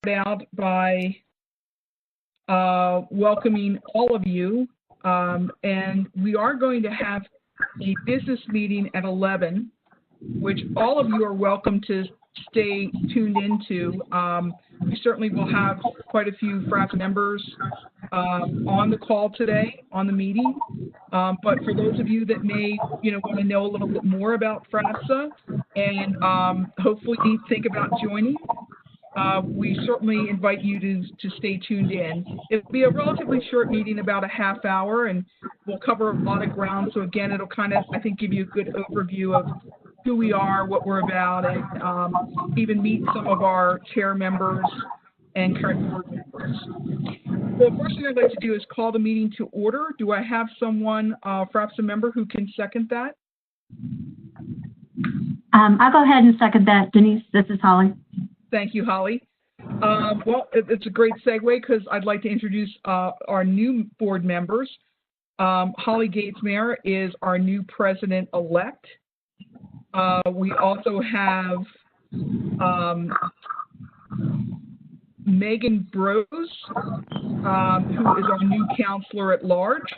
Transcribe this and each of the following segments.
out by welcoming all of you, and we are going to have a business meeting at 11, which all of you are welcome to stay tuned into. We certainly will have quite a few FRaBSA members on the call today, on the meeting. But for those of you that may, want to know a little bit more about FRaBSA and hopefully think about joining, we certainly invite you to stay tuned in. It'll be a relatively short meeting, about a half hour, and we'll cover a lot of ground. So again, it'll kind of, I think, give you a good overview of who we are, what we're about, and even meet some of our chair members and current board members. The first thing I'd like to do is call the meeting to order. Do I have someone, FRaBSA member, who can second that? I'll go ahead and second that, Denise. This is Holly. Thank you, Holly. Well, it's a great segue because I'd like to introduce our new board members. Holly Gates-Mayer is our new president-elect. We also have Megan Brose, who is our new counselor at large.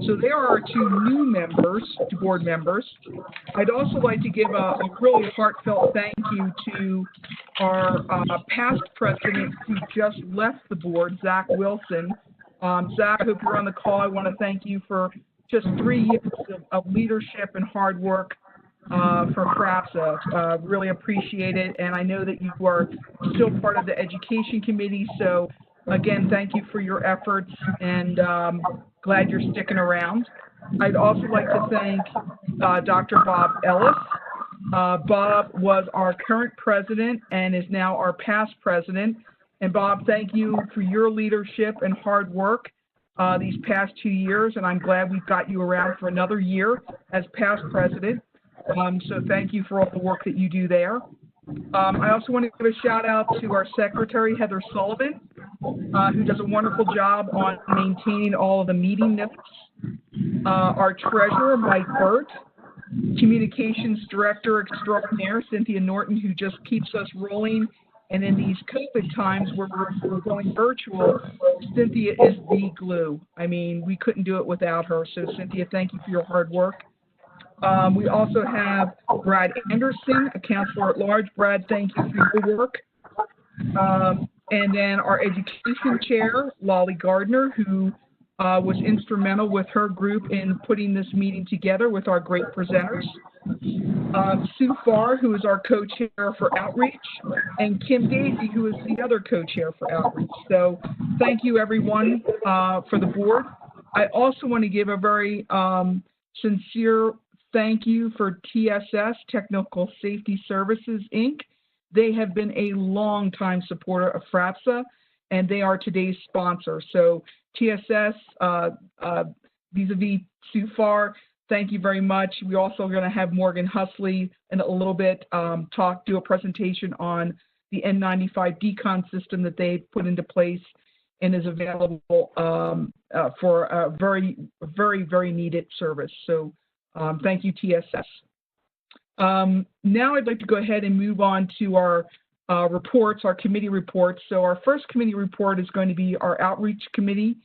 So they are our two new members, board members. I'd also like to give a really heartfelt thank you to our past president who just left the board, Zach Wilson. Zach, I hope you're on the call. I want to thank you for just 3 years of leadership and hard work for FRaBSA. Really appreciate it. And I know that you are still part of the education committee. So again, thank you for your efforts, and glad you're sticking around. I'd also like to thank Dr. Bob Ellis. Bob was our current president and is now our past president. And Bob, thank you for your leadership and hard work these past 2 years, and I'm glad we've got you around for another year as past president. So thank you for all the work that you do there. I also want to give a shout out to our secretary, Heather Sullivan, who does a wonderful job on maintaining all of the meeting notes. Our treasurer, Mike Burt, communications director extraordinaire, Cynthia Norton, who just keeps us rolling. And in these COVID times where we're going virtual, Cynthia is the glue. I mean, we couldn't do it without her. So Cynthia, thank you for your hard work. We also have Brad Anderson, a counselor at large. Brad, thank you for your work. And then our education chair, Lolly Gardner, who was instrumental with her group in putting this meeting together with our great presenters. Sue Farr, who is our co-chair for Outreach, and Kim Daisy, who is the other co-chair for Outreach. So thank you, everyone, for the board. I also want to give a very sincere thank you for TSS, Technical Safety Services, Inc. They have been a long-time supporter of FRaBSA, and they are today's sponsor. So TSS, vis-a-vis Sue Farr, thank you very much. We also are going to have Morgan Husley in a little bit do a presentation on the N95 decon system that they put into place and is available for a very, very, very needed service. So thank you, TSS. Now I'd like to go ahead and move on to our reports, our committee reports. So our first committee report is going to be our Outreach Committee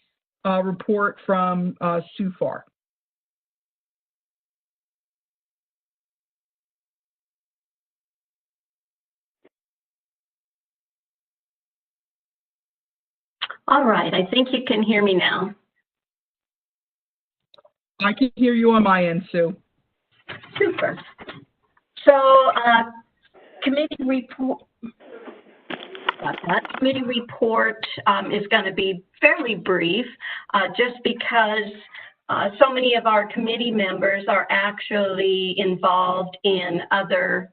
report from Sue Farr. All right, I think you can hear me now. I can hear you on my end, Sue. Super. So committee report is going to be fairly brief, just because so many of our committee members are actually involved in other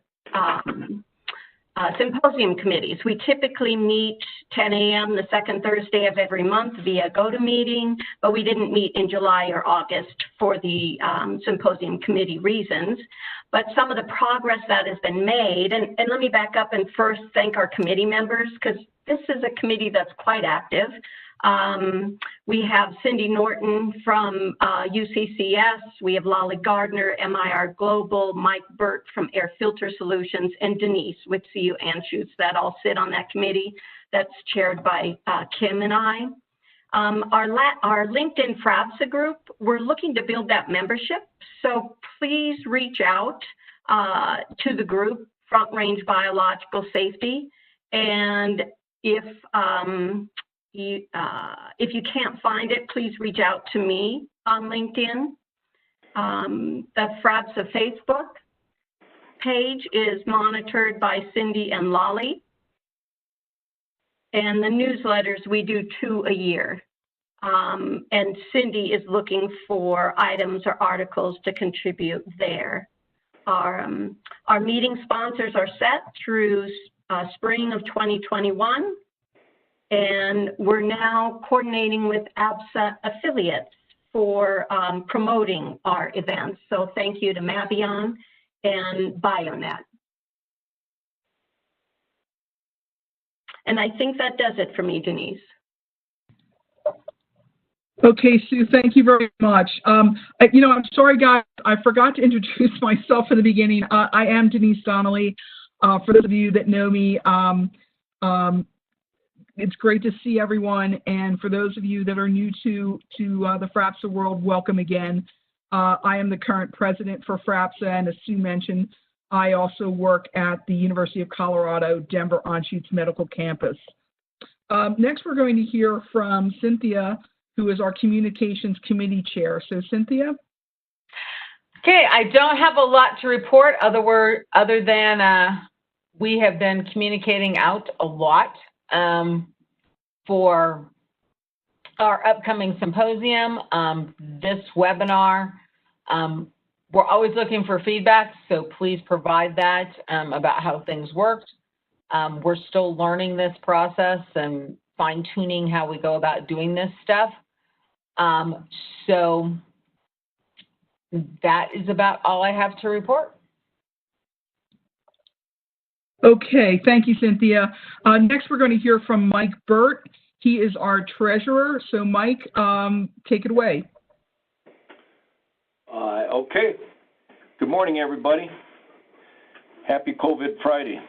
symposium committees. We typically meet 10 a.m. the second Thursday of every month via GoToMeeting, but we didn't meet in July or August for the symposium committee reasons. But some of the progress that has been made, and let me back up and first thank our committee members, because this is a committee that's quite active. We have Cindy Norton from UCCS, we have Lolly Gardner, MIR Global, Mike Burt from Air Filter Solutions, and Denise with CU Anschutz that all sit on that committee. that's chaired by Kim and I. Our LinkedIn FRaBSA group, we're looking to build that membership. So please reach out to the group, Front Range Biological Safety. And if you can't find it, please reach out to me on LinkedIn. The FRaBSA Facebook page is monitored by Cindy and Lolly. And the newsletters, we do 2 a year. And Cindy is looking for items or articles to contribute there. Our meeting sponsors are set through spring of 2021. And we're now coordinating with FRaBSA affiliates for promoting our events. So thank you to Mabion and Bionet. And I think that does it for me, Denise. Okay, Sue, thank you very much. I'm sorry, guys, I forgot to introduce myself in the beginning. I am Denise Donnelly. For those of you that know me, it's great to see everyone. And for those of you that are new to the FRaBSA world, welcome again. I am the current president for FRaBSA, and as Sue mentioned, I also work at the University of Colorado, Denver Anschutz Medical Campus. Next, we're going to hear from Cynthia, who is our Communications Committee Chair. So, Cynthia? Okay, I don't have a lot to report other than we have been communicating out a lot for our upcoming symposium, this webinar. We're always looking for feedback, so please provide that about how things worked. We're still learning this process and fine-tuning how we go about doing this stuff. So that is about all I have to report. Okay, thank you, Cynthia. Next, we're going to hear from Mike Burt. He is our treasurer. So, Mike, take it away. Okay. Good morning, everybody. Happy COVID Friday.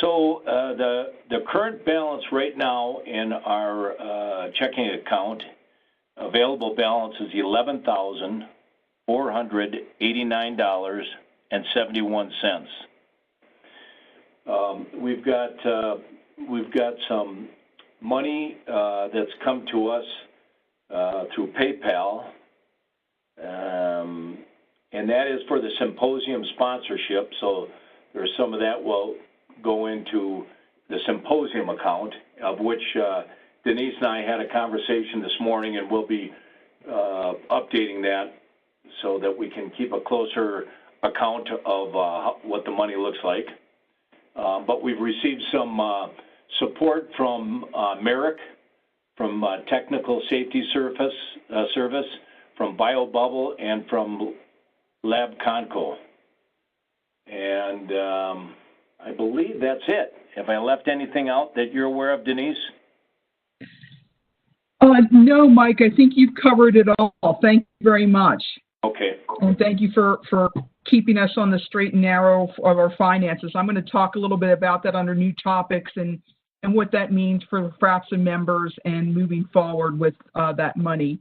So the current balance right now in our checking account, available balance is $11,489.71. We've got some money that's come to us through PayPal, and that is for the symposium sponsorship. So there's some of that will go into the symposium account, of which Denise and I had a conversation this morning, and we'll be updating that so that we can keep a closer account of what the money looks like. But we've received some support from Merrick, from Technical Safety Service, from BioBubble, and from LabConco. And I believe that's it. Have I left anything out that you're aware of, Denise? No, Mike, I think you've covered it all. Thank you very much. Okay. And thank you for keeping us on the straight and narrow of our finances. I'm going to talk a little bit about that under new topics and what that means for the FRaBSA members and moving forward with that money.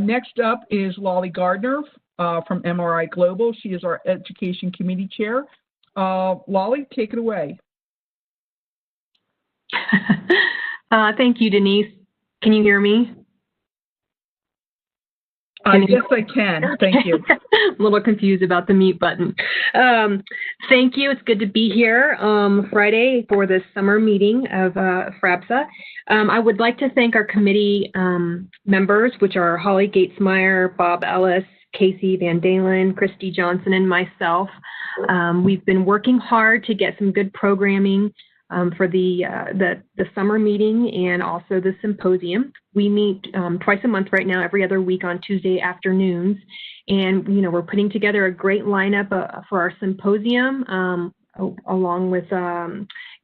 Next up is Lolly Gardner from MRI Global. She is our Education Committee Chair. Lolly, take it away. Thank you, Denise. Can you hear me? Yes, I can. Thank you. I'm a little confused about the mute button. Thank you. It's good to be here Friday for this summer meeting of FRaBSA. I would like to thank our committee members, which are Holly Gatesmeyer, Bob Ellis, Casey Van Dalen, Christy Johnson, and myself. We've been working hard to get some good programming for the summer meeting and also the symposium. We meet twice a month right now, every other week on Tuesday afternoons. And, we're putting together a great lineup for our symposium, along with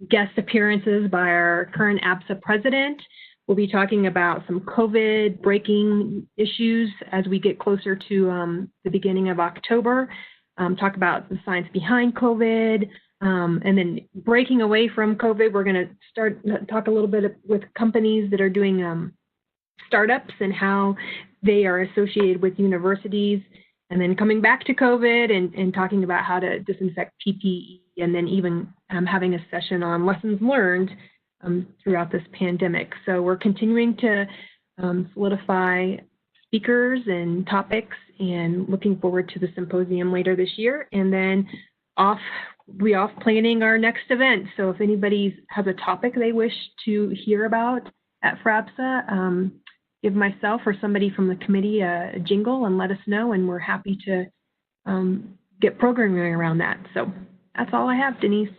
guest appearances by our current FRaBSA president. We'll be talking about some COVID breaking issues as we get closer to the beginning of October. Talk about the science behind COVID, And then breaking away from COVID, we're going to talk a little bit with companies that are doing startups and how they are associated with universities. And then coming back to COVID and talking about how to disinfect PPE, and then even having a session on lessons learned throughout this pandemic. So we're continuing to solidify speakers and topics, and looking forward to the symposium later this year. And then we off planning our next event. So if anybody has a topic they wish to hear about at FRaBSA, give myself or somebody from the committee a jingle and let us know, and we're happy to get programming around that. So that's all I have, Denise.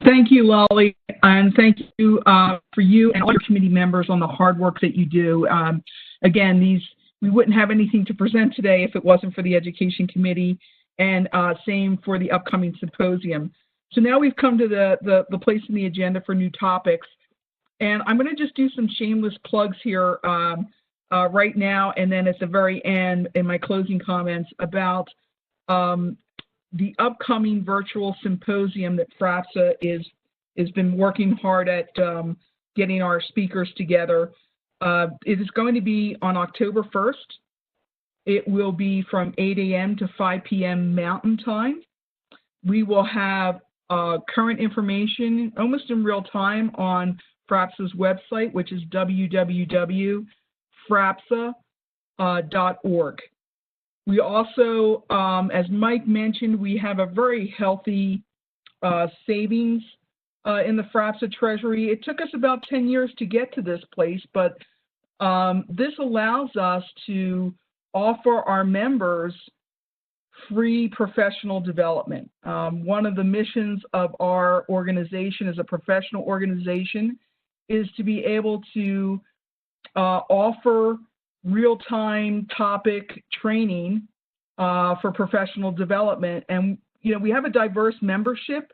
Thank you, Lolly, and thank you for you and all your committee members on the hard work that you do. Again, we wouldn't have anything to present today if it wasn't for the Education Committee, and same for the upcoming symposium. So now we've come to the place in the agenda for new topics, and I'm going to just do some shameless plugs here right now, and then at the very end in my closing comments about the upcoming virtual symposium that FRaBSA has been working hard at getting our speakers together. It is going to be on October 1st. It will be from 8 a.m. to 5 p.m. Mountain Time. We will have current information almost in real time on FRaBSA's website, which is www.frabsa.org. We also, as Mike mentioned, we have a very healthy savings in the FRaBSA Treasury. It took us about 10 years to get to this place, but this allows us to offer our members free professional development. One of the missions of our organization as a professional organization is to be able to offer real-time topic training for professional development. And, you know, we have a diverse membership,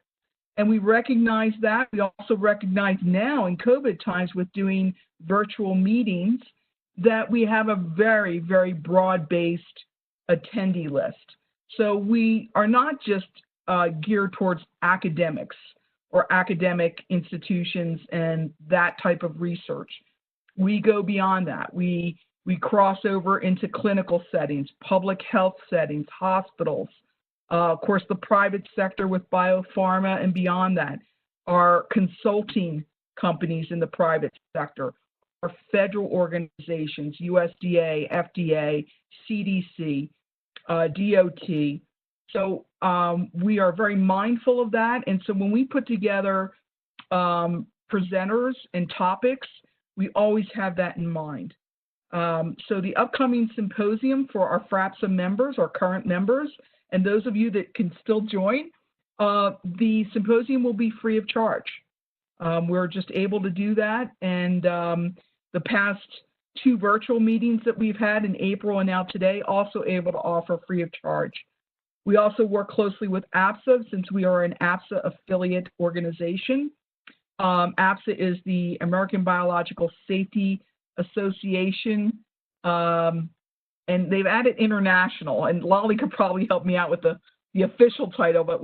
and we recognize that. We also recognize now in COVID times with doing virtual meetings that we have a very, very broad-based attendee list. So we are not just geared towards academics or academic institutions and that type of research. We go beyond that. We cross over into clinical settings, public health settings, hospitals, of course, the private sector with biopharma, and beyond that, our consulting companies in the private sector, our federal organizations, USDA, FDA, CDC, DOT. So we are very mindful of that. And so when we put together presenters and topics, we always have that in mind. So the upcoming symposium for our FRaBSA members, our current members, and those of you that can still join, the symposium will be free of charge. We're just able to do that. And the past 2 virtual meetings that we've had in April and now today, also able to offer free of charge. We also work closely with ABSA since we are an ABSA affiliate organization. ABSA is the American Biological Safety Association, and they've added international, and Lolly could probably help me out with the official title, but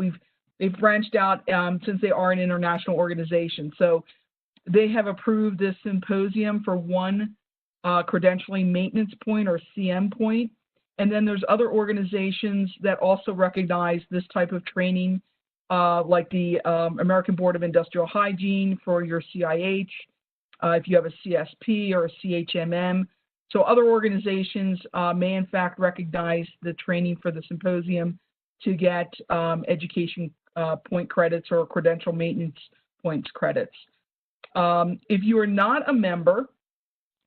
they've branched out since they are an international organization. So they have approved this symposium for 1 credentialing maintenance point or CM point. And then there's other organizations that also recognize this type of training, like the American Board of Industrial Hygiene for your CIH, if you have a CSP or a CHMM. So other organizations may in fact recognize the training for the symposium to get education point credits or credential maintenance points credits. If you are not a member,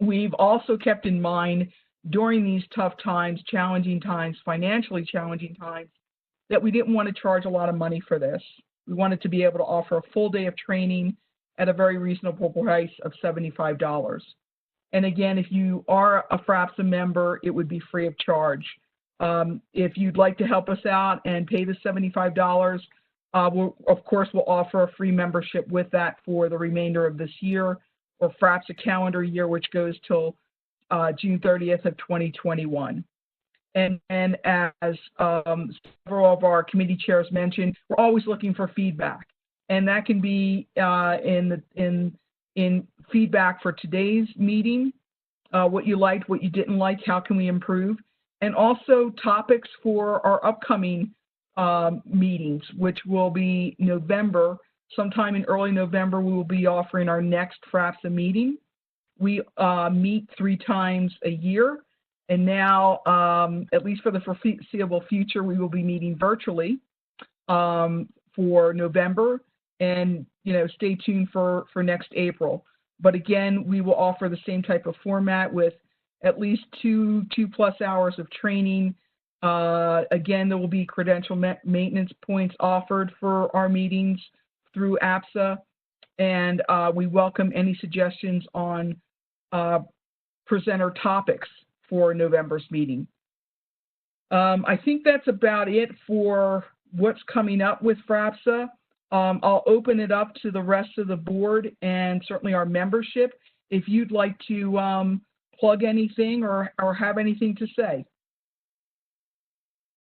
we've also kept in mind during these tough times, challenging times, financially challenging times, that we didn't want to charge a lot of money for this. We wanted to be able to offer a full day of training at a very reasonable price of $75. And again, if you are a FRaBSA member, it would be free of charge. If you'd like to help us out and pay the $75, we'll offer a free membership with that for the remainder of this year, or FRaBSA calendar year, which goes till June 30th of 2021. And as several of our committee chairs mentioned, we're always looking for feedback. And that can be in feedback for today's meeting, what you liked, what you didn't like, how can we improve, and also topics for our upcoming meetings, which will be November. Sometime in early November, we will be offering our next FRaBSA meeting. We meet 3 times a year, and now, at least for the foreseeable future, we will be meeting virtually for November, and stay tuned for next April. But again, we will offer the same type of format with at least two plus hours of training. Again, there will be credential maintenance points offered for our meetings through FRaBSA, and we welcome any suggestions on presenter topics for November's meeting. I think that's about it for what's coming up with FRaBSA. I'll open it up to the rest of the board and certainly our membership if you'd like to plug anything or have anything to say.